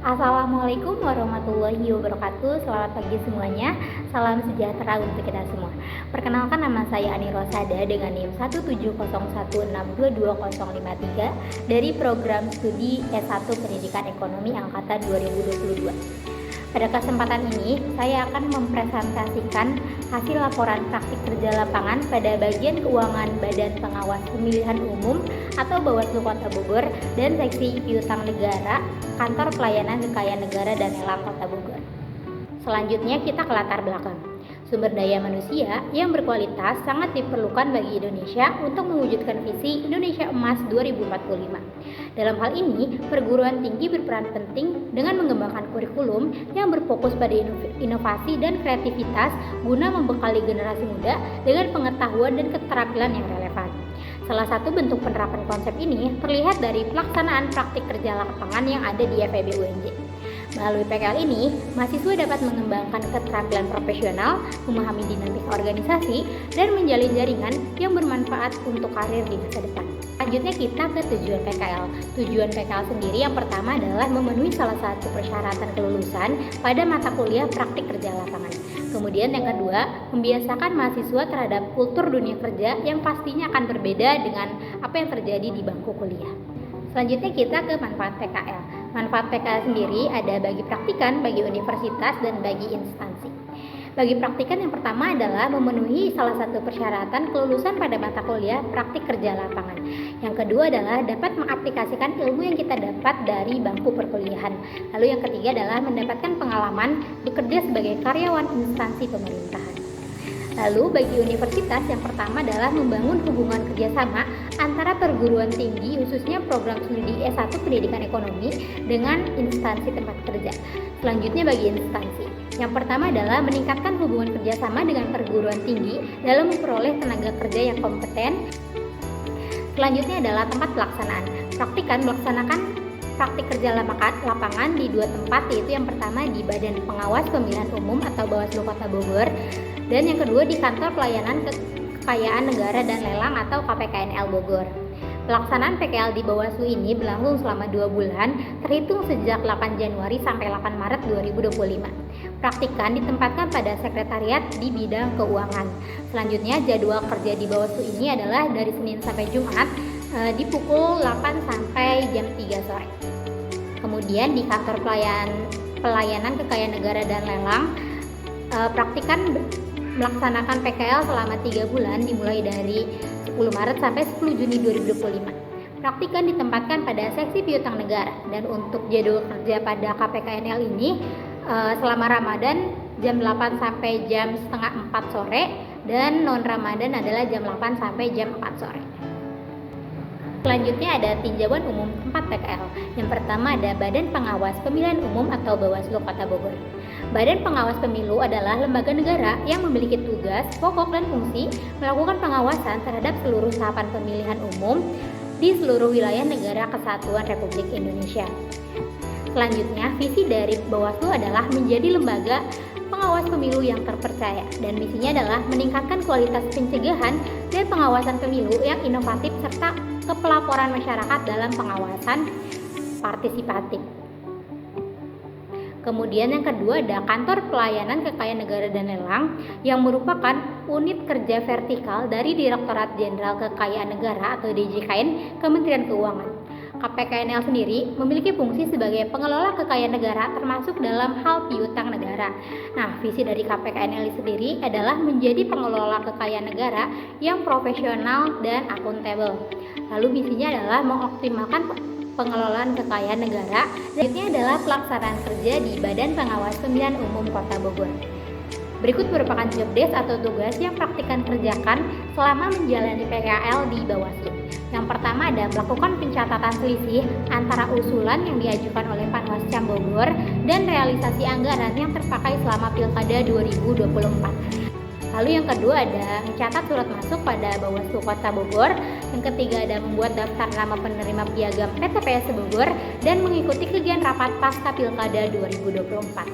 Assalamualaikum warahmatullahi wabarakatuh. Selamat pagi semuanya. Salam sejahtera untuk kita semua. Perkenalkan, nama saya Ani Rosada dengan NIM 17016222053 dari program studi S1 Pendidikan Ekonomi angkatan 2022. Pada kesempatan ini, saya akan mempresentasikan hasil laporan praktik kerja lapangan pada bagian keuangan Badan Pengawas Pemilihan Umum atau Bawaslu Kota Bogor dan Seksi Piutang Negara, Kantor Pelayanan Kekayaan Negara dan Lelang Kota Bogor. Selanjutnya kita ke latar belakang. Sumber daya manusia yang berkualitas sangat diperlukan bagi Indonesia untuk mewujudkan visi Indonesia Emas 2045. Dalam hal ini, perguruan tinggi berperan penting dengan mengembangkan kurikulum yang berfokus pada inovasi dan kreativitas guna membekali generasi muda dengan pengetahuan dan keterampilan yang relevan. Salah satu bentuk penerapan konsep ini terlihat dari pelaksanaan praktik kerja lapangan yang ada di FEB UNJ. Melalui PKL ini, mahasiswa dapat mengembangkan keterampilan profesional, memahami dinamika organisasi, dan menjalin jaringan yang bermanfaat untuk karir di masa depan. Selanjutnya kita ke tujuan PKL. Tujuan PKL sendiri yang pertama adalah memenuhi salah satu persyaratan kelulusan pada mata kuliah praktik kerja lapangan. Kemudian yang kedua, membiasakan mahasiswa terhadap kultur dunia kerja yang pastinya akan berbeda dengan apa yang terjadi di bangku kuliah. Selanjutnya kita ke manfaat PKL. Manfaat PKL sendiri ada bagi praktikan, bagi universitas, dan bagi instansi. Bagi praktikan yang pertama adalah memenuhi salah satu persyaratan kelulusan pada mata kuliah praktik kerja lapangan. Yang kedua adalah dapat mengaplikasikan ilmu yang kita dapat dari bangku perkuliahan. Lalu yang ketiga adalah mendapatkan pengalaman bekerja sebagai karyawan instansi pemerintahan. Lalu bagi universitas yang pertama adalah membangun hubungan kerjasama antara perguruan tinggi khususnya program studi S1 Pendidikan Ekonomi dengan instansi tempat kerja. Selanjutnya bagi instansi, yang pertama adalah meningkatkan hubungan kerjasama dengan perguruan tinggi dalam memperoleh tenaga kerja yang kompeten. Selanjutnya adalah tempat pelaksanaan. Praktikan melaksanakan praktik kerja lapangan di dua tempat, yaitu yang pertama di Badan Pengawas Pemilihan Umum atau Bawaslu Kota Bogor, dan yang kedua di Kantor Pelayanan Kekayaan Negara dan Lelang atau KPKNL Bogor. Pelaksanaan PKL di Bawaslu ini berlangsung selama 2 bulan, terhitung sejak 8 Januari sampai 8 Maret 2025. Praktikan ditempatkan pada sekretariat di bidang keuangan. Selanjutnya jadwal kerja di Bawaslu ini adalah dari Senin sampai Jumat di pukul 8 sampai jam 3 sore. Kemudian di Kantor Pelayanan Kekayaan Negara dan Lelang, praktikan melaksanakan PKL selama 3 bulan dimulai dari 10 Maret sampai 10 Juni 2025. Praktikan ditempatkan pada Seksi Piutang Negara, dan untuk jadwal kerja pada KPKNL ini selama Ramadan jam 8 sampai jam setengah 4 sore, dan non Ramadan adalah jam 8 sampai jam 4 sore. Selanjutnya ada tinjauan umum tempat PKL. Yang pertama ada Badan Pengawas Pemilihan Umum atau Bawaslu Kota Bogor. Badan Pengawas Pemilu adalah lembaga negara yang memiliki tugas, pokok, dan fungsi melakukan pengawasan terhadap seluruh tahapan pemilihan umum di seluruh wilayah negara Kesatuan Republik Indonesia. Selanjutnya, visi dari Bawaslu adalah menjadi lembaga pengawas pemilu yang terpercaya, dan misinya adalah meningkatkan kualitas pencegahan dan pengawasan pemilu yang inovatif serta kepelaporan masyarakat dalam pengawasan partisipatif. Kemudian yang kedua ada Kantor Pelayanan Kekayaan Negara dan Lelang yang merupakan unit kerja vertikal dari Direktorat Jenderal Kekayaan Negara atau DJKN Kementerian Keuangan. KPKNL sendiri memiliki fungsi sebagai pengelola kekayaan negara termasuk dalam hal piutang negara. Nah, visi dari KPKNL sendiri adalah menjadi pengelola kekayaan negara yang profesional dan akuntabel. Lalu misinya adalah mengoptimalkan pengelolaan kekayaan negara. Selanjutnya adalah pelaksanaan kerja di Badan Pengawas Pemilihan Umum Kota Bogor. Berikut merupakan job desk atau tugas yang praktikan kerjakan selama menjalani PKL di Bawaslu. Yang pertama ada melakukan pencatatan selisih antara usulan yang diajukan oleh Panwascam Bogor dan realisasi anggaran yang terpakai selama Pilkada 2024. Lalu yang kedua ada mencatat surat masuk pada Bawaslu Kota Bogor. Yang ketiga ada membuat daftar nama penerima piagam PTPS Bogor dan mengikuti kegiatan rapat pasca Pilkada 2024.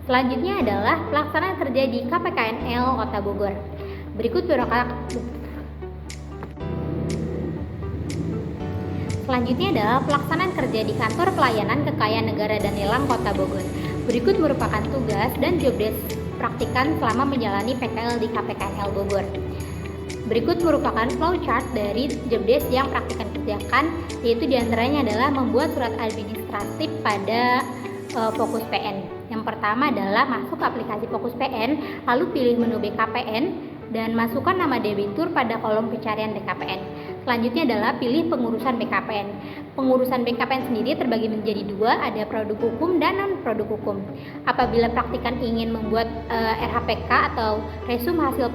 Selanjutnya adalah pelaksanaan kerja di KPKNL Kota Bogor. Berikut beberapa Selanjutnya adalah pelaksanaan kerja di Kantor Pelayanan Kekayaan Negara dan Lelang Kota Bogor. Berikut merupakan tugas dan job desk praktikan selama menjalani PKL di KPKNL Bogor. Berikut merupakan flowchart dari job desk yang praktikan kerjakan, yaitu diantaranya adalah membuat surat administratif pada Fokus PN. Yang pertama adalah masuk ke aplikasi Fokus PN, lalu pilih menu BKPN dan masukkan nama debitur pada kolom pencarian BKPN. Selanjutnya adalah pilih pengurusan BKPN. Pengurusan BKPN sendiri terbagi menjadi dua, ada produk hukum dan non-produk hukum. Apabila praktikan ingin membuat RHPK atau resum hasil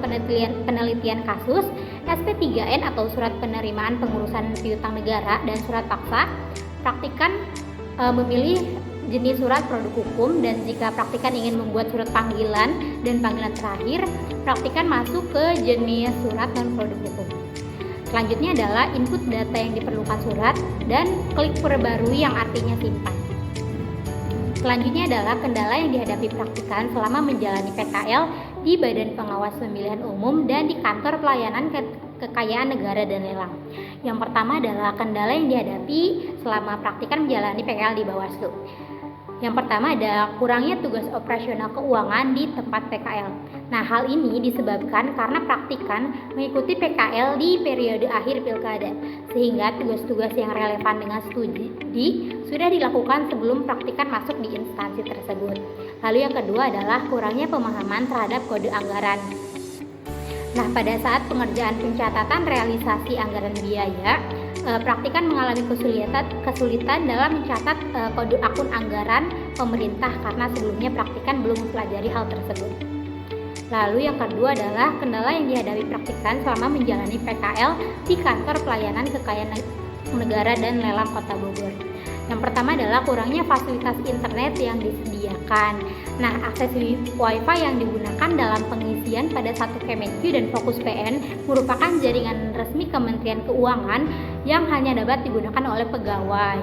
penelitian kasus, SP3N atau surat penerimaan pengurusan piutang negara dan surat paksa, praktikan memilih jenis surat produk hukum, dan jika praktikan ingin membuat surat panggilan dan panggilan terakhir, praktikan masuk ke jenis surat non-produk hukum. Selanjutnya adalah input data yang diperlukan surat dan klik perbarui yang artinya simpan. Selanjutnya adalah kendala yang dihadapi praktikan selama menjalani PKL di Badan Pengawas Pemilihan Umum dan di Kantor Pelayanan Kekayaan Negara dan Lelang. Yang pertama adalah kendala yang dihadapi selama praktikan menjalani PKL di Bawaslu. Yang pertama ada kurangnya tugas operasional keuangan di tempat PKL. Nah, hal ini disebabkan karena praktikan mengikuti PKL di periode akhir pilkada, sehingga tugas-tugas yang relevan dengan studi sudah dilakukan sebelum praktikan masuk di instansi tersebut. Lalu yang kedua adalah kurangnya pemahaman terhadap kode anggaran. Nah, pada saat pengerjaan pencatatan realisasi anggaran biaya, praktikan mengalami kesulitan dalam mencatat kode akun anggaran pemerintah karena sebelumnya praktikan belum mempelajari hal tersebut. Lalu yang kedua adalah kendala yang dihadapi praktikan selama menjalani PKL di Kantor Pelayanan Kekayaan Negara dan Lelang Kota Bogor. Yang pertama adalah kurangnya fasilitas internet yang disediakan. Nah, akses Wi-Fi yang digunakan dalam pengisian pada satu Kemenq dan Fokus PN merupakan jaringan resmi Kementerian Keuangan yang hanya dapat digunakan oleh pegawai.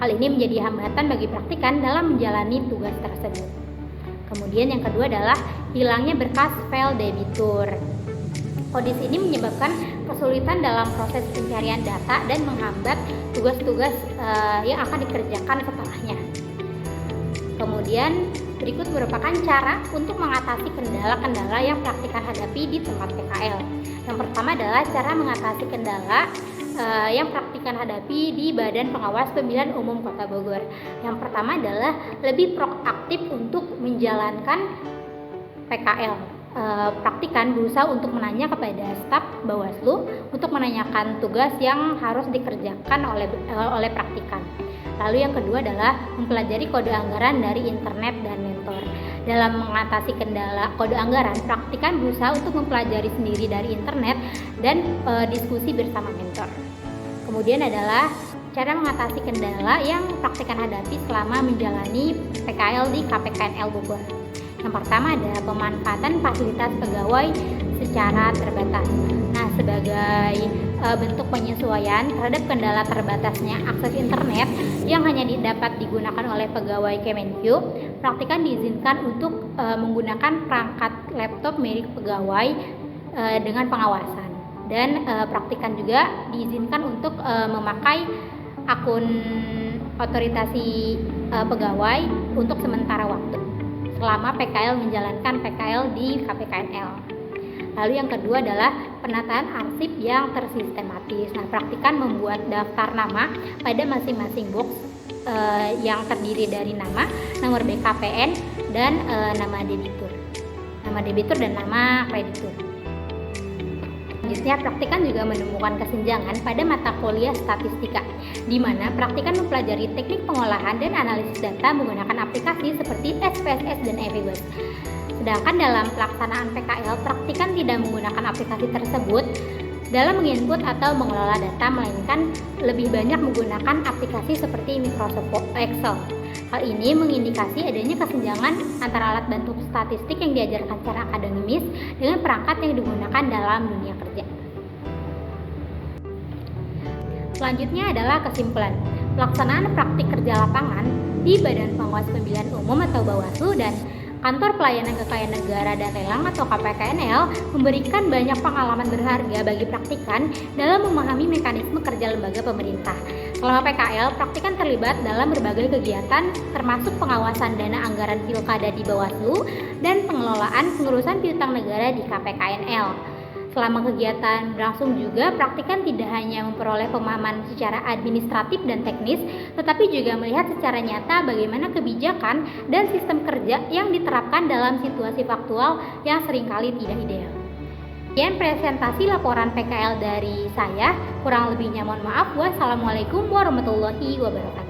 Hal ini menjadi hambatan bagi praktikan dalam menjalani tugas tersebut. Kemudian yang kedua adalah hilangnya berkas file debitur. Kondisi ini menyebabkan kesulitan dalam proses pencarian data dan menghambat tugas-tugas yang akan dikerjakan setelahnya. Kemudian berikut merupakan cara untuk mengatasi kendala-kendala yang praktikan hadapi di tempat PKL. Yang pertama adalah cara mengatasi kendala yang praktikan hadapi di Badan Pengawas Pemilihan Umum Kota Bogor. Yang pertama adalah lebih proaktif untuk menjalankan PKL. Praktikan berusaha untuk menanya kepada staf Bawaslu untuk menanyakan tugas yang harus dikerjakan oleh praktikan. Lalu yang kedua adalah mempelajari kode anggaran dari internet dan mentor. Dalam mengatasi kendala kode anggaran, praktikan berusaha untuk mempelajari sendiri dari internet dan diskusi bersama mentor. Kemudian adalah cara mengatasi kendala yang praktikan hadapi selama menjalani PKL di KPKNL Bogor. Yang pertama ada pemanfaatan fasilitas pegawai secara terbatas. Nah, sebagai bentuk penyesuaian terhadap kendala terbatasnya akses internet yang hanya dapat digunakan oleh pegawai Kemenq, praktikan diizinkan untuk menggunakan perangkat laptop milik pegawai dengan pengawasan. Dan praktikan juga diizinkan untuk memakai akun otorisasi pegawai untuk sementara waktu selama PKL menjalankan PKL di KPKNL. Lalu yang kedua adalah penataan arsip yang tersistematis. Nah, praktikan membuat daftar nama pada masing-masing box yang terdiri dari nama, nomor BKPN, dan nama debitur dan nama kreditur. Selanjutnya, praktikan juga menemukan kesenjangan pada mata kuliah statistika, di mana praktikan mempelajari teknik pengolahan dan analisis data menggunakan aplikasi seperti SPSS dan EVBus. Sedangkan dalam pelaksanaan PKL, praktikan tidak menggunakan aplikasi tersebut dalam menginput atau mengelola data, melainkan lebih banyak menggunakan aplikasi seperti Microsoft Excel. Hal ini mengindikasi adanya kesenjangan antara alat bantu statistik yang diajarkan secara akademis dengan perangkat yang digunakan dalam dunia kerja. Selanjutnya adalah kesimpulan. Pelaksanaan praktik kerja lapangan di Badan Pengawas Pemilihan Umum atau Bawaslu dan Kantor Pelayanan Kekayaan Negara dan Lelang atau KPKNL memberikan banyak pengalaman berharga bagi praktikan dalam memahami mekanisme kerja lembaga pemerintah. Selama PKL, praktikan terlibat dalam berbagai kegiatan termasuk pengawasan dana anggaran pilkada di Bawaslu dan pengelolaan pengurusan piutang negara di KPKNL. Selama kegiatan berlangsung juga, praktikan tidak hanya memperoleh pemahaman secara administratif dan teknis, tetapi juga melihat secara nyata bagaimana kebijakan dan sistem kerja yang diterapkan dalam situasi faktual yang seringkali tidak ideal. Sekian presentasi laporan PKL dari saya, kurang lebihnya mohon maaf. Wassalamualaikum warahmatullahi wabarakatuh.